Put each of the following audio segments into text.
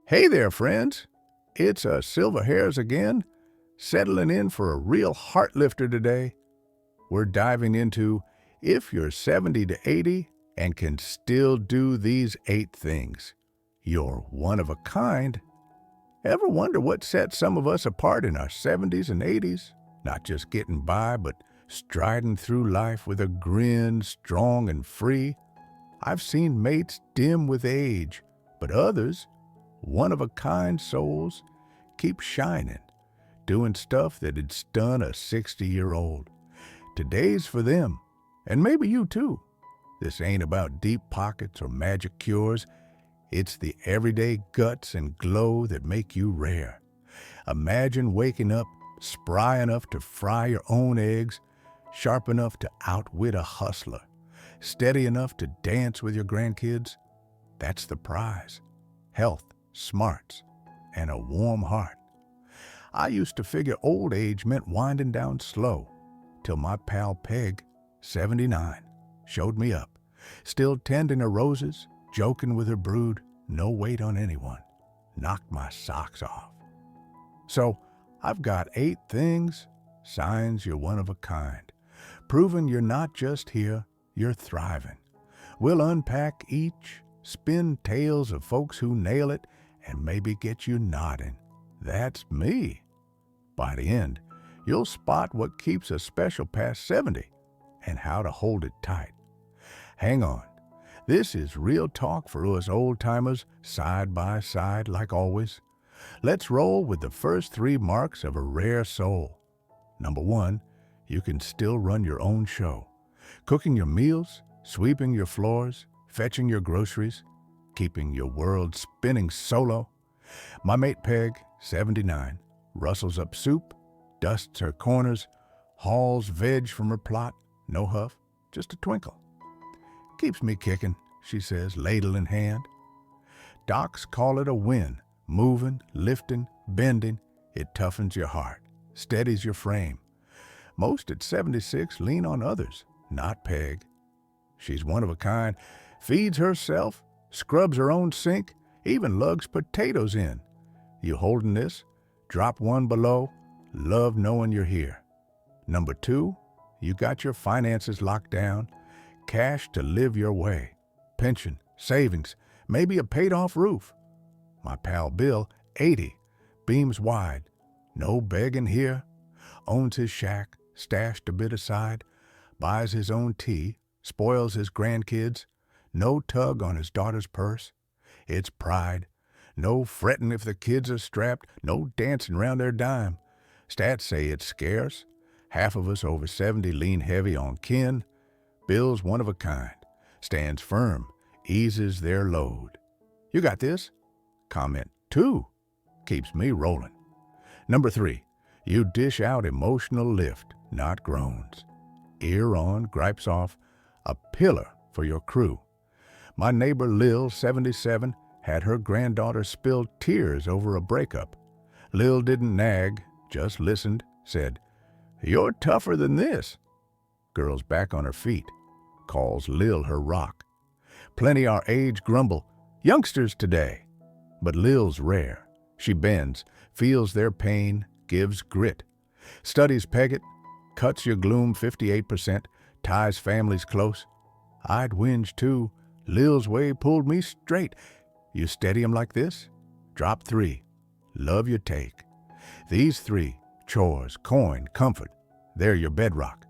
Hey there, friends. It's Silver Hairs again, settling in for a real heart lifter today. We're diving into if you're 70 to 80 and can still do these 8 things. You're one of a kind. Ever wonder what sets some of us apart in our 70s and 80s? Not just getting by, but striding through life with a grin, strong and free. I've seen mates dim with age, but others, one-of-a-kind souls, keep shining, doing stuff that'd stun a 60-year-old. Today's for them, and maybe you too. This ain't about deep pockets or magic cures. It's the everyday guts and glow that make you rare. Imagine waking up spry enough to fry your own eggs, sharp enough to outwit a hustler, steady enough to dance with your grandkids. That's the prize. Health, smarts, and a warm heart. I used to figure old age meant winding down slow, till my pal Peg, 79, showed me up, still tending her roses, joking with her brood, no weight on anyone. Knocked my socks off. So, I've got 8 things, signs you're one of a kind, proving you're not just here, you're thriving. We'll unpack each, spin tales of folks who nail it, and maybe get you nodding. That's me. By the end, you'll spot what keeps us special past 70 and how to hold it tight. Hang on. This is real talk for us old-timers, side by side like always. Let's roll with the first 3 marks of a rare soul. Number 1, you can still run your own show. Cooking your meals, sweeping your floors, fetching your groceries, keeping your world spinning solo. My mate Peg, 79, rustles up soup, dusts her corners, hauls veg from her plot, no huff, just a twinkle. Keeps me kicking, she says, ladle in hand. Docs call it a win, moving, lifting, bending. It toughens your heart, steadies your frame. Most at 76 lean on others, not Peg. She's one of a kind, feeds herself, scrubs her own sink, even lugs potatoes in. You holding this? Drop one below. Love knowing you're here. Number 2, you got your finances locked down. Cash to live your way. Pension, savings, maybe a paid-off roof. My pal Bill, 80, beams wide. No begging here. Owns his shack, stashed a bit aside. Buys his own tea, spoils his grandkids. No tug on his daughter's purse. It's pride. No fretting if the kids are strapped. No dancing round their dime. Stats say it's scarce. Half of us over 70 lean heavy on kin. Bill's one of a kind. Stands firm. Eases their load. You got this? Comment 2. Keeps me rolling. Number 3. You dish out emotional lift, not groans. Ear on, gripes off. A pillar for your crew. My neighbor Lil, 77, had her granddaughter spill tears over a breakup. Lil didn't nag, just listened, said, "You're tougher than this." Girl's back on her feet, calls Lil her rock. Plenty our age grumble, youngsters today. But Lil's rare. She bends, feels their pain, gives grit. Studies Peggott, cuts your gloom 58%, ties families close. I'd whinge too. Lil's way pulled me straight. You steady 'em like this? Drop 3. Love your take. These 3, chores, coin, comfort, they're your bedrock.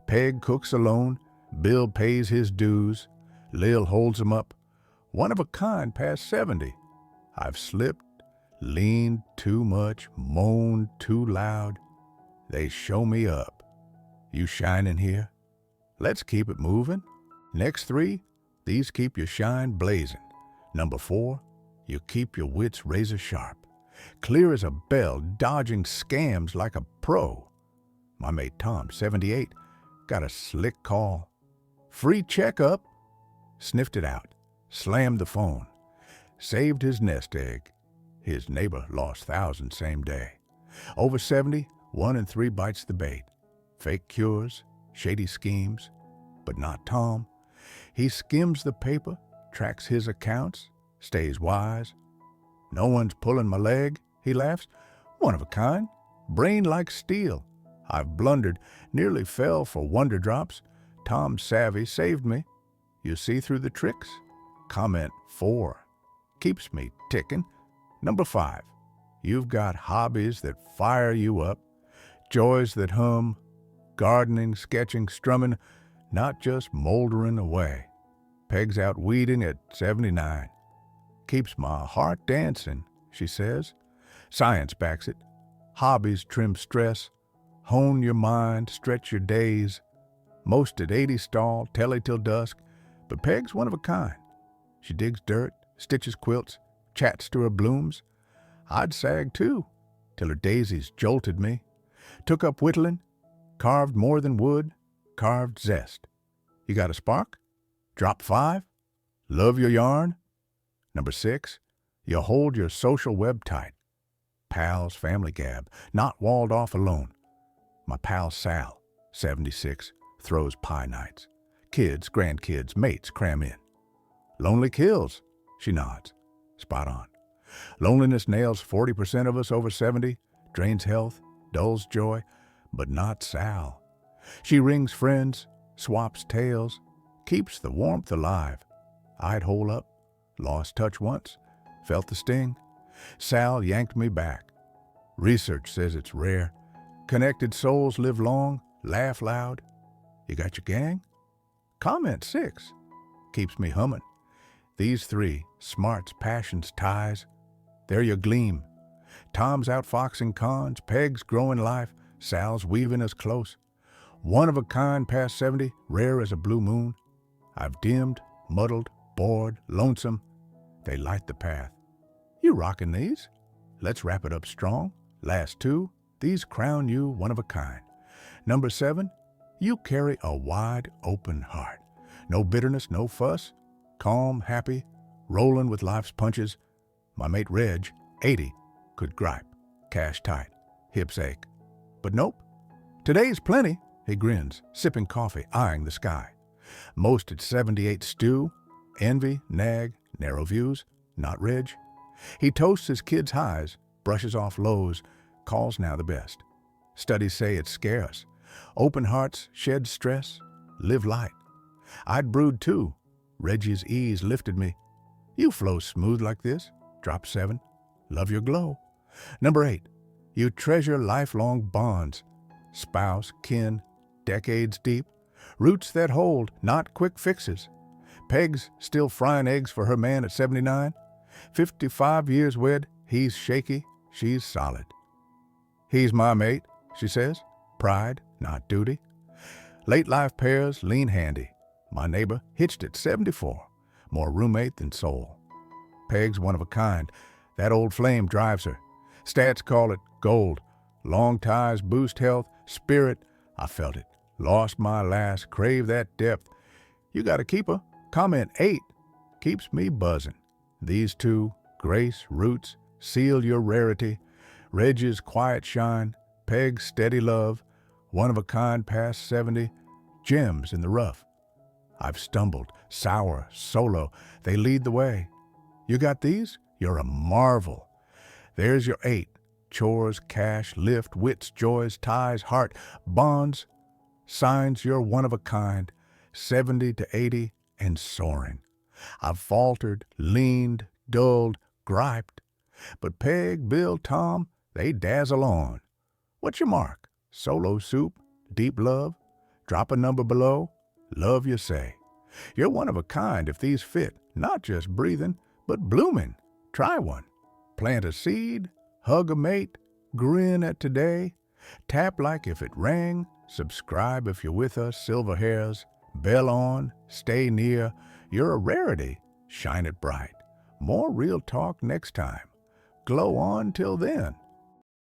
Peg cooks alone. Bill pays his dues. Lil holds 'em up. One of a kind past 70. I've slipped, leaned too much, moaned too loud. They show me up. You shining here? Let's keep it moving. Next 3, these keep your shine blazing. Number 4, you keep your wits razor sharp. Clear as a bell, dodging scams like a pro. My mate Tom, 78, got a slick call. Free checkup. Sniffed it out. Slammed the phone. Saved his nest egg. His neighbor lost thousands same day. Over 70, 1 in 3 bites the bait. Fake cures, shady schemes, but not Tom. He skims the paper, tracks his accounts, stays wise. No one's pulling my leg, he laughs. One of a kind, brain like steel. I've blundered, nearly fell for wonder drops. Tom Savvy saved me. You see through the tricks? Comment 4. Keeps me ticking. Number 5. You've got hobbies that fire you up, joys that hum, gardening, sketching, strumming, not just moldering away. Peg's out weeding at 79. Keeps my heart dancing, she says. Science backs it. Hobbies trim stress, hone your mind, stretch your days. Most at 80 stall, telly till dusk, but Peg's one of a kind. She digs dirt, stitches quilts, chats to her blooms. I'd sag too, till her daisies jolted me. Took up whittling, carved more than wood, carved zest. You got a spark? Drop 5? Love your yarn? Number 6, you hold your social web tight. Pals, family gab, not walled off alone. My pal Sal, 76, throws pie nights. Kids, grandkids, mates cram in. Lonely kills, she nods. Spot on. Loneliness nails 40% of us over 70, drains health, dulls joy, but not Sal. She rings friends, swaps tales, keeps the warmth alive. I'd hole up, lost touch once, felt the sting. Sal yanked me back. Research says it's rare. Connected souls live long, laugh loud. You got your gang? Comment 6. Keeps me humming. These 3, smarts, passions, ties, they're your gleam. Tom's outfoxing cons, Peg's growing life, Sal's weaving us close. One of a kind past 70, rare as a blue moon. I've dimmed, muddled, bored, lonesome. They light the path. You rockin' these? Let's wrap it up strong. Last 2, these crown you one of a kind. Number 7, you carry a wide open heart. No bitterness, no fuss. Calm, happy, rolling with life's punches. My mate Reg, 80, could gripe, cash tight, hips ache. But nope, today's plenty, he grins, sipping coffee, eyeing the sky. Most at 78 stew, envy, nag, narrow views, not Reg. He toasts his kids' highs, brushes off lows, calls now the best. Studies say it's scarce. Open hearts shed stress, live light. I'd brood too. Reggie's ease lifted me. You flow smooth like this. Drop 7. Love your glow. Number 8. You treasure lifelong bonds. Spouse, kin, decades deep. Roots that hold, not quick fixes. Peg's still frying eggs for her man at 79. 55 years wed, he's shaky, she's solid. He's my mate, she says. Pride, not duty. Late life pairs lean handy. My neighbor hitched at 74, more roommate than soul. Peg's one of a kind. That old flame drives her. Stats call it gold. Long ties boost health, spirit. I felt it. Lost my last, crave that depth. You got a keeper. Comment 8 keeps me buzzing. These 2, grace, roots, seal your rarity. Reg's quiet shine, Peg's steady love. One of a kind past 70, gems in the rough. I've stumbled, sour, solo, they lead the way. You got these? You're a marvel. There's your 8, chores, cash, lift, wits, joys, ties, heart, bonds, signs you're one of a kind, 70 to 80 and soaring. I've faltered, leaned, dulled, griped, but Peg, Bill, Tom, they dazzle on. What's your mark? Solo soup, deep love, drop a number below, love you say. You're one of a kind if these fit, not just breathing, but blooming. Try one. Plant a seed, hug a mate, grin at today, tap like if it rang, subscribe if you're with us, silver hairs, bell on, stay near. You're a rarity, shine it bright. More real talk next time. Glow on till then.